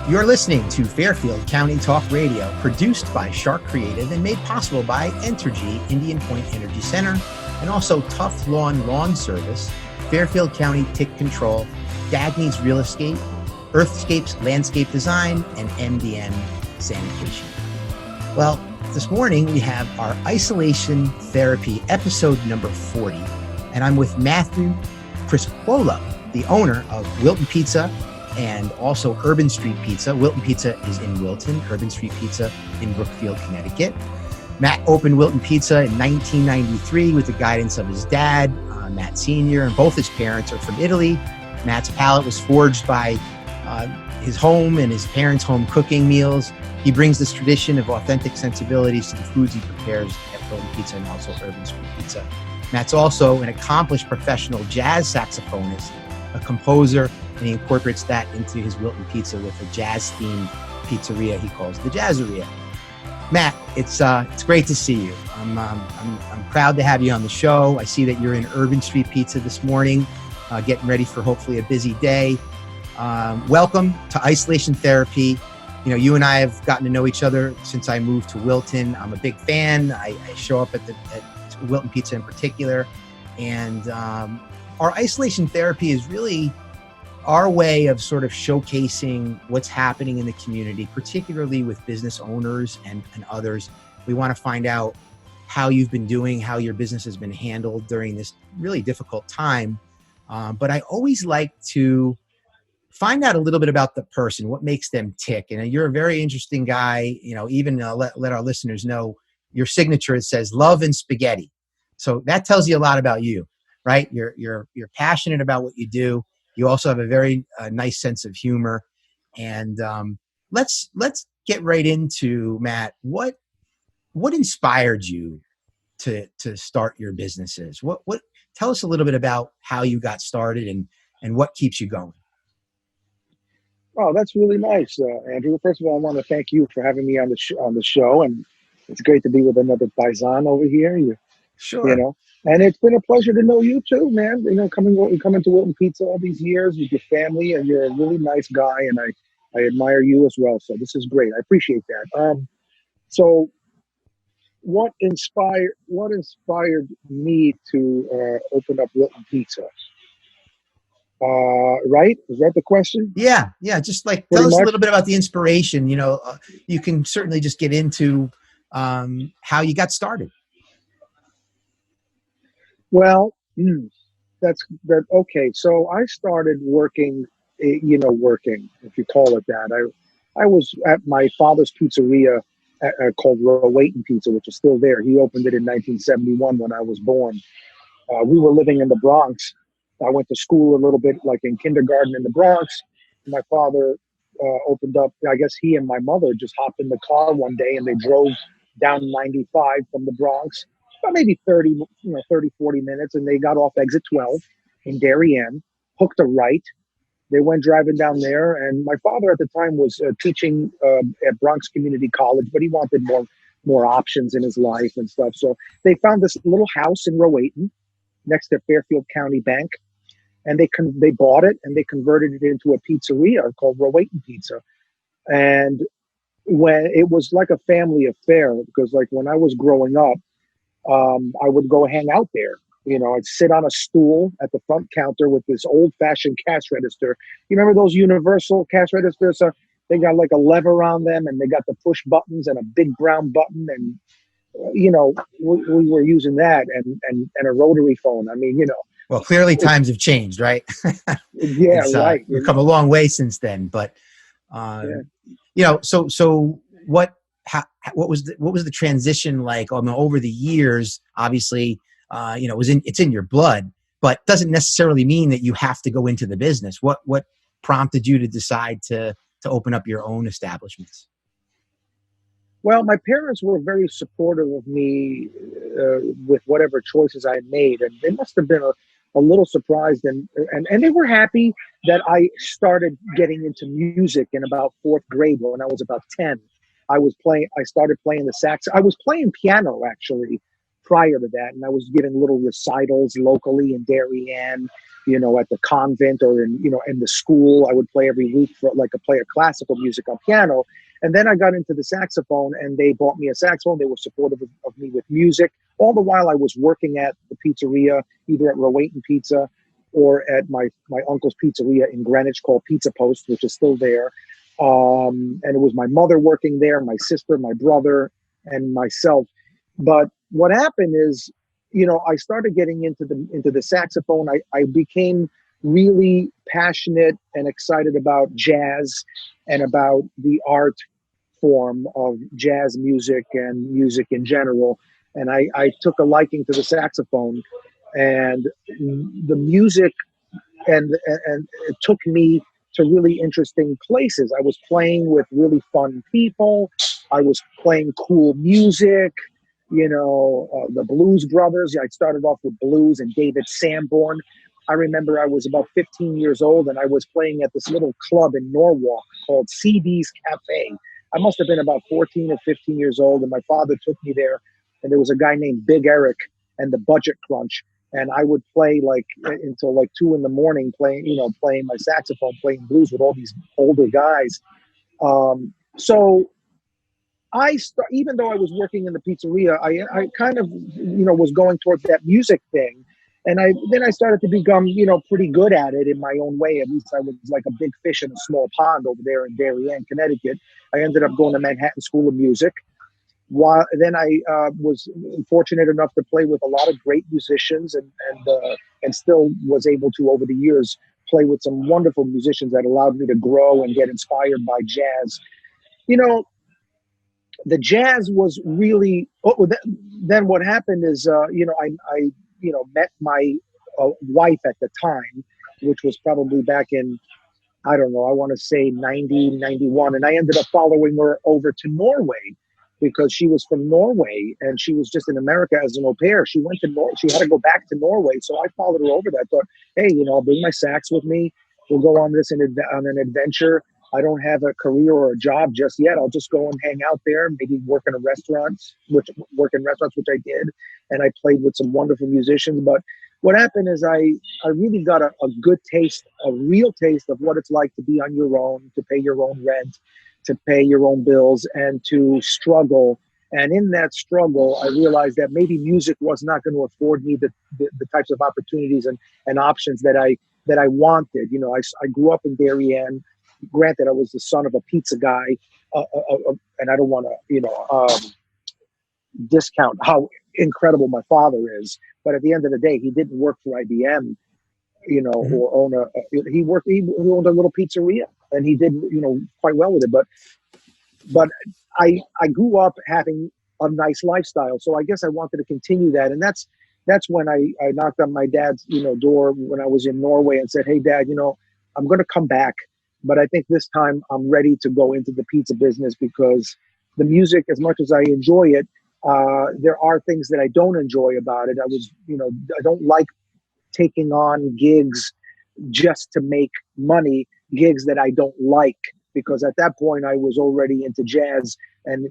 You're listening to Fairfield County Talk Radio, produced by Shark Creative and made possible by Entergy, Indian Point Energy Center, and also Tough Lawn Service, Fairfield County Tick Control, Dagny's Real Estate, Earthscapes Landscape Design, and MDM Sanitation. Well, this morning we have our isolation therapy episode number 40, and I'm with Matthew Criscuolo, the owner of Wilton Pizza and also Urban Street Pizza. Wilton Pizza is in Wilton, Urban Street Pizza in Brookfield, Connecticut. Matt opened Wilton Pizza in 1993 with the guidance of his dad, Matt Sr., and both his parents are from Italy. Matt's palate was forged by his home and his parents' home cooking meals. He brings this tradition of authentic sensibilities to the foods he prepares at Wilton Pizza and also Urban Street Pizza. Matt's also an accomplished professional jazz saxophonist, a composer, and he incorporates that into his Wilton Pizza with a jazz-themed pizzeria he calls the Jazzeria. Matt, it's great to see you. I'm proud to have you on the show. I see that you're in Urban Street Pizza this morning, getting ready for hopefully a busy day. Welcome to Isolation Therapy. You know, you and I have gotten to know each other since I moved to Wilton. I'm a big fan. I show up at Wilton Pizza in particular, and our isolation therapy is really our way of sort of showcasing what's happening in the community, particularly with business owners and others. We want to find out how you've been doing, how your business has been handled during this really difficult time. But I always like to find out a little bit about the person, what makes them tick. And you're a very interesting guy. You know, even let our listeners know your signature, it says love and spaghetti. So that tells you a lot about you, right? You're passionate about what you do. You also have a very nice sense of humor. And let's get right into, Matt, what inspired you to start your businesses? What tell us a little bit about how you got started and what keeps you going. Oh, that's really nice, Andrew. First of all, I want to thank you for having me on the show, and it's great to be with another paisan over here. Sure. You know, and it's been a pleasure to know you too, man. You know, coming to Wilton Pizza all these years with your family, and you're a really nice guy, and I admire you as well. So this is great. I appreciate that. So what inspired me to open up Wilton Pizza? Right? Is that the question? Yeah. Just like tell us a little bit about the inspiration. You know, you can certainly just get into how you got started. Well, okay. So I started working, working, if you call it that. I was at my father's pizzeria called Wilton Pizza, which is still there. He opened it in 1971 when I was born. We were living in the Bronx. I went to school a little bit, like in kindergarten in the Bronx. My father opened up, I guess he and my mother just hopped in the car one day and they drove down 95 from the Bronx, about maybe 30, 40 minutes. And they got off exit 12 in Darien, hooked a right. They went driving down there. And my father at the time was teaching at Bronx Community College, but he wanted more options in his life and stuff. So they found this little house in Rowayton next to Fairfield County Bank. And they bought it and they converted it into a pizzeria called Wilton Pizza. And when it was like a family affair, because like when I was growing up, I would go hang out there. You know, I'd sit on a stool at the front counter with this old-fashioned cash register. You remember those universal cash registers? So they got like a lever on them, and they got the push buttons and a big brown button, and we were using that and a rotary phone. I mean, Well, clearly times have changed, right? Yeah, right. We've come a long way since then, but so what was the transition like? I mean, over the years, obviously, it's in your blood, but doesn't necessarily mean that you have to go into the business. What prompted you to decide to open up your own establishments? Well, my parents were very supportive of me with whatever choices I made, and they must have been a little surprised, and they were happy that I started getting into music in about fourth grade. When I was about 10, I started playing the sax. I was playing piano actually prior to that, and I was giving little recitals locally in Darien, at the convent or in the school. I would play every week for like a player classical music on piano. And then I got into the saxophone, and they bought me a saxophone. They were supportive of me with music. All the while I was working at the pizzeria, either at Rowayton Pizza or at my uncle's pizzeria in Greenwich called Pizza Post, which is still there. And it was my mother working there, my sister, my brother, and myself. But what happened is, I started getting into the saxophone. I became really passionate and excited about jazz and about the art form of jazz music and music in general. And I took a liking to the saxophone, and the music, and it took me to really interesting places. I was playing with really fun people. I was playing cool music. The Blues Brothers. I started off with blues and David Sanborn. I remember I was about 15 years old, and I was playing at this little club in Norwalk called CD's Cafe. I must have been about 14 or 15 years old, and my father took me there, and there was a guy named Big Eric and the Budget Crunch, and I would play like until like 2 a.m. playing my saxophone, playing blues with all these older guys. So even though I was working in the pizzeria, I kind of, was going towards that music thing. And then I started to become, pretty good at it in my own way. At least I was like a big fish in a small pond over there in Darien, Connecticut. I ended up going to Manhattan School of Music. Then I was fortunate enough to play with a lot of great musicians, and still was able to, over the years, play with some wonderful musicians that allowed me to grow and get inspired by jazz. The jazz was really. Then what happened is, I met my wife at the time, which was probably back in, I don't know, I want to say 90, 91. And I ended up following her over to Norway because she was from Norway and she was just in America as an au pair. She went to she had to go back to Norway. So I followed her over there. I thought, hey, I'll bring my sax with me. We'll go on on an adventure. I don't have a career or a job just yet. I'll just go and hang out there, maybe work in restaurants, which I did. And I played with some wonderful musicians. But what happened is I really got a good taste, a real taste of what it's like to be on your own, to pay your own rent, to pay your own bills, and to struggle. And in that struggle, I realized that maybe music was not going to afford me the types of opportunities and options that I wanted. I grew up in Darien. Granted, I was the son of a pizza guy, and I don't want to, discount how incredible my father is. But at the end of the day, he didn't work for IBM, or own he owned a little pizzeria, and he did, quite well with it. But I grew up having a nice lifestyle, so I guess I wanted to continue that, and that's when I knocked on my dad's, door when I was in Norway and said, "Hey, Dad, I'm going to come back. But I think this time I'm ready to go into the pizza business because the music, as much as I enjoy it, there are things that I don't enjoy about it. I don't like taking on gigs just to make money, gigs that I don't like, because at that point I was already into jazz, and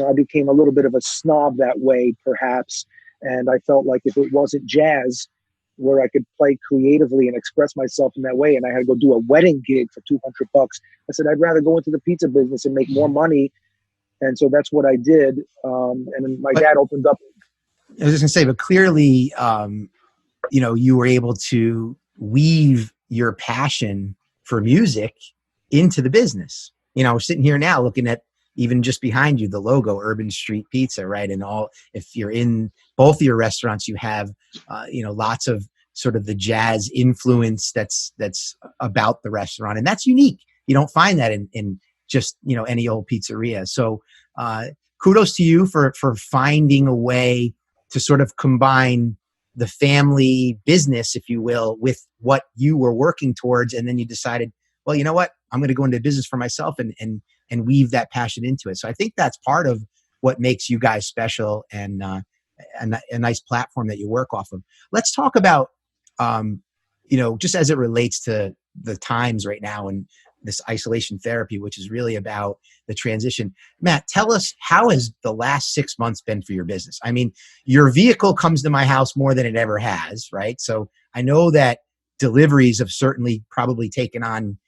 I became a little bit of a snob that way, perhaps. And I felt like if it wasn't jazz, where I could play creatively and express myself in that way, and I had to go do a wedding gig for $200, I said I'd rather go into the pizza business and make more money. And so that's what I did. And my dad opened up. I was just gonna say, but clearly, you were able to weave your passion for music into the business. We're sitting here now looking at, even just behind you, the logo, Urban Street Pizza, right? And if you're in both of your restaurants, you have, lots of sort of the jazz influence that's about the restaurant. And that's unique. You don't find that in just, any old pizzeria. So kudos to you for finding a way to sort of combine the family business, if you will, with what you were working towards. And then you decided, well, you know what? I'm going to go into business for myself and weave that passion into it. So I think that's part of what makes you guys special, and a nice platform that you work off of. Let's talk about, just as it relates to the times right now, and this isolation therapy, which is really about the transition. Matt, tell us, how has the last 6 months been for your business? I mean, your vehicle comes to my house more than it ever has, right? So I know that deliveries have certainly probably taken on,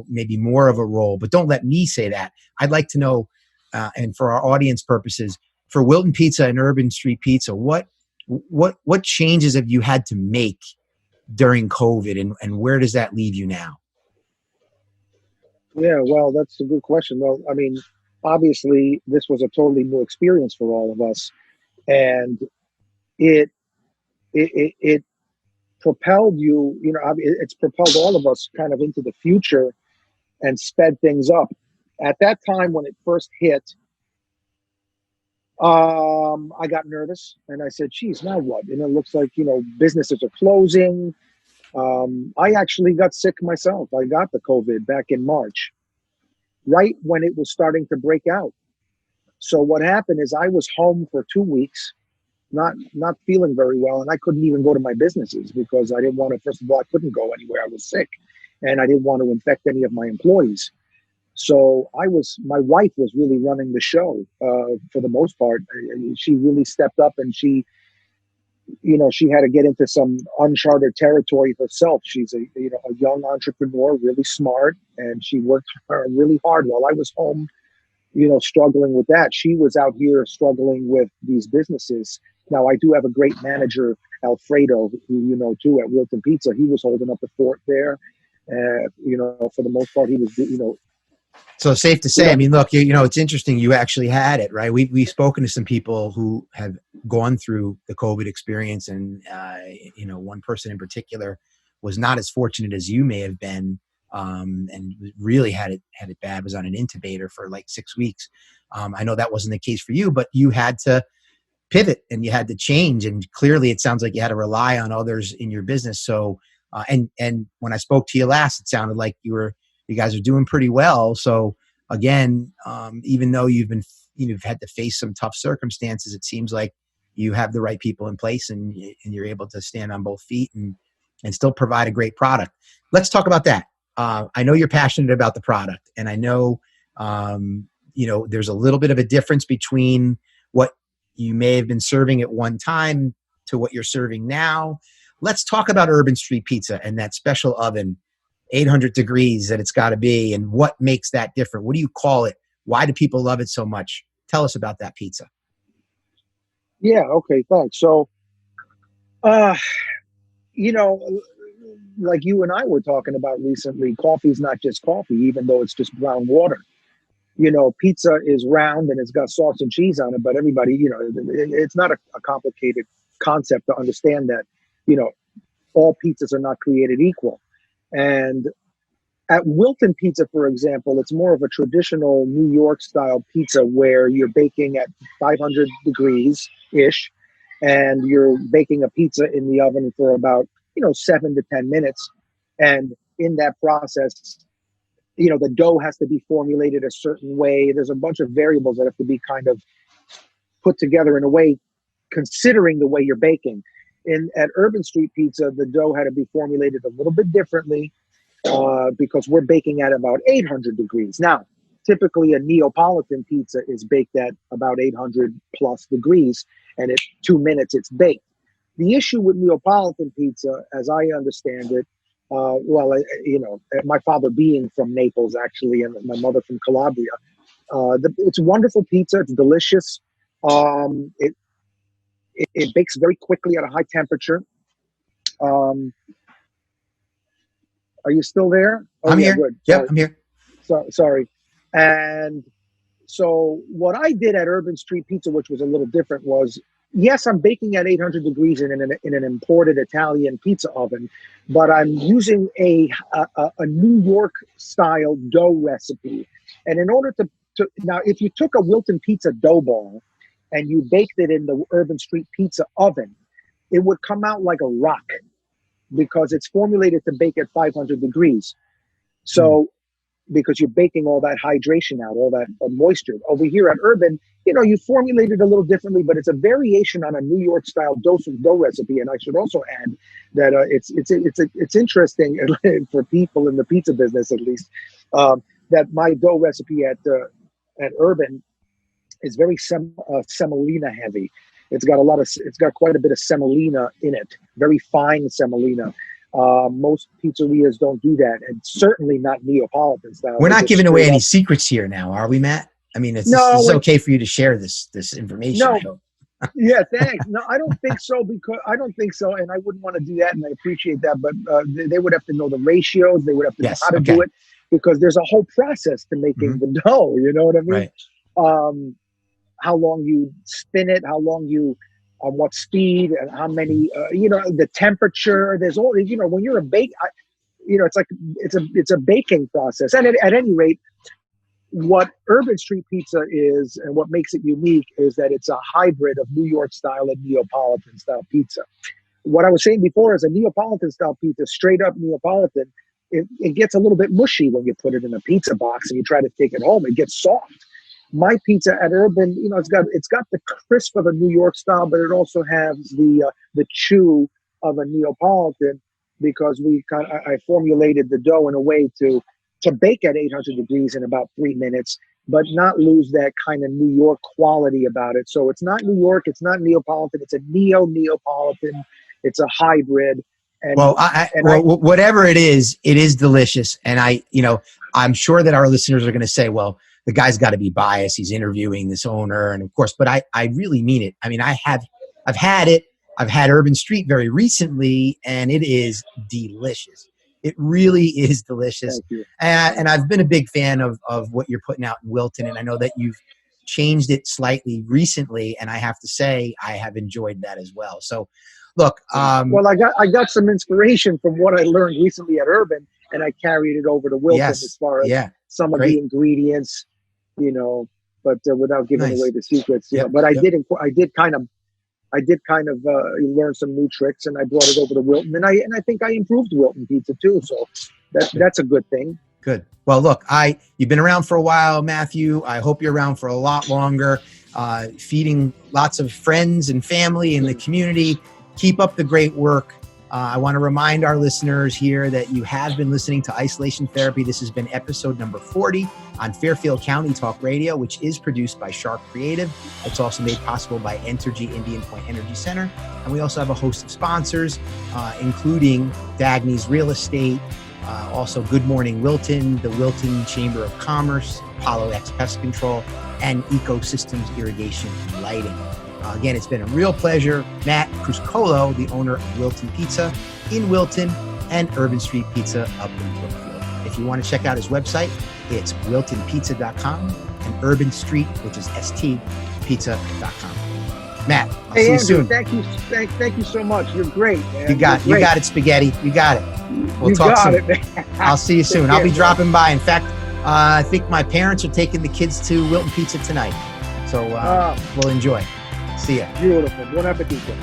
maybe more of a role, but don't let me say that. I'd like to know, and for our audience purposes, for Wilton Pizza and Urban Street Pizza, what changes have you had to make during COVID, and where does that leave you now? Yeah, well, that's a good question. Well, I mean, obviously, this was a totally new experience for all of us, and it it propelled you. It's propelled all of us kind of into the future and sped things up. At that time when it first hit, I got nervous and I said, "Geez, now what?" And it looks like businesses are closing. I actually got sick myself. I got the COVID back in March, right when it was starting to break out. So what happened is I was home for 2 weeks, not feeling very well, and I couldn't even go to my businesses because I didn't want to. First of all, I couldn't go anywhere. I was sick, and I didn't want to infect any of my employees. So my wife was really running the show for the most part. She really stepped up, and she had to get into some uncharted territory herself. She's a young entrepreneur, really smart, and she worked really hard while I was home, struggling with that. She was out here struggling with these businesses. Now, I do have a great manager, Alfredo, who you know too, at Wilton Pizza. He was holding up the fort there. For the most part, he was. So safe to say, I mean, look, it's interesting. You actually had it, right? We've spoken to some people who have gone through the COVID experience, and one person in particular was not as fortunate as you may have been, and really had it bad. Was on an intubator for like 6 weeks. I know that wasn't the case for you, but you had to pivot and you had to change, and clearly, it sounds like you had to rely on others in your business. So, and when I spoke to you last, it sounded like you guys are doing pretty well. So again, even though you've had to face some tough circumstances, it seems like you have the right people in place, and you're able to stand on both feet and still provide a great product. Let's talk about that. I know you're passionate about the product, and I know, there's a little bit of a difference between what you may have been serving at one time to what you're serving now. Let's talk about Urban Street Pizza and that special oven, 800 degrees that it's got to be, and what makes that different. What do you call it? Why do people love it so much? Tell us about that pizza. Yeah, okay, thanks. So, like you and I were talking about recently, coffee is not just coffee, even though it's just brown water. Pizza is round and it's got sauce and cheese on it, but everybody, it's not a complicated concept to understand that, all pizzas are not created equal. And at Wilton Pizza, for example, it's more of a traditional New York style pizza where you're baking at 500 degrees ish, and you're baking a pizza in the oven for about 7 to 10 minutes. And in that process, the dough has to be formulated a certain way. There's a bunch of variables that have to be kind of put together in a way, considering the way you're baking. At Urban Street Pizza, the dough had to be formulated a little bit differently because we're baking at about 800 degrees. Now, typically a Neapolitan pizza is baked at about 800 plus degrees, and in 2 minutes it's baked. The issue with Neapolitan pizza, as I understand it, my father being from Naples, actually, and my mother from Calabria, it's a wonderful pizza. It's delicious. It bakes very quickly at a high temperature. Are you still there? Oh, I'm here. Good. Yep, I'm here. Sorry. And so what I did at Urban Street Pizza, which was a little different, was, yes, I'm baking at 800 degrees in an imported Italian pizza oven, but I'm using a New York style dough recipe. And in order to now, if you took a Wilton Pizza dough ball and you baked it in the Urban Street Pizza oven, it would come out like a rock because it's formulated to bake at 500 degrees. So because you're baking all that hydration out, all that moisture. Over here at Urban, you formulate it a little differently, but it's a variation on a New York style dough recipe. And I should also add that it's interesting for people in the pizza business, at least, that my dough recipe at Urban is very semolina heavy. It's got quite a bit of semolina in it, very fine semolina. Most pizzerias don't do that, and certainly not Neapolitan style. We're not giving away any secrets here now, are we, Matt? I mean, this is okay for you to share this information. No, yeah, thanks. No, I don't think so, and I wouldn't want to do that, and I appreciate that. But they would have to know the ratios. They would have to know how to do it, because there's a whole process to making the dough. You know what I mean? Right. How long you spin it, how long you, on what speed, and how many, the temperature. There's all, when you're a bake, it's like it's a baking process. And at any rate, what Urban Street Pizza is, and what makes it unique, is that it's a hybrid of New York style and Neapolitan style pizza. What I was saying before is a Neapolitan style pizza, straight up Neapolitan, it gets a little bit mushy when you put it in a pizza box and you try to take it home. It gets soft. My pizza at Urban, it's got the crisp of a New York style, but it also has the chew of a Neapolitan, because I formulated the dough in a way to bake at 800 degrees in about 3 minutes, but not lose that kind of New York quality about it. So it's not New York, it's not Neapolitan, it's a Neapolitan, it's a hybrid. And, whatever it is delicious. And I'm sure that our listeners are going to say, well, the guy's got to be biased. He's interviewing this owner. And of course, but I really mean it. I mean, I've had it. I've had Urban Street very recently, and it is delicious. It really is delicious. And I've been a big fan of what you're putting out in Wilton. And I know that you've changed it slightly recently. And I have to say, I have enjoyed that as well. So look. Well, I got some inspiration from what I learned recently at Urban, and I carried it over to Wilton as far as some of the ingredients, but without giving away the secrets. But I did kind of learn some new tricks, and I brought it over to Wilton, and I think I improved Wilton pizza too. So that's a good thing. Good. Well, look, you've been around for a while, Matthew. I hope you're around for a lot longer, feeding lots of friends and family in the community. Keep up the great work. I want to remind our listeners here that you have been listening to Isolation Therapy. This has been episode number 40 on Fairfield County Talk Radio, which is produced by Shark Creative. It's also made possible by Entergy Indian Point Energy Center. And we also have a host of sponsors, including Dagny's Real Estate, also Good Morning Wilton, the Wilton Chamber of Commerce, Apollo X Pest Control, and Ecosystems Irrigation and Lighting. Again, it's been a real pleasure. Matt Criscuolo, the owner of Wilton Pizza in Wilton and Urban Street Pizza up in Brookfield. If you want to check out his website, it's wiltonpizza.com and Urban Street, which is ST, pizza.com. Matt, I'll see you soon. Thank you so much. You're great, man. You got it, Spaghetti. You got it. We'll talk soon. I'll see you soon. I'll be dropping by. In fact, I think my parents are taking the kids to Wilton Pizza tonight. So we'll enjoy. See ya. Beautiful. Buon appetito.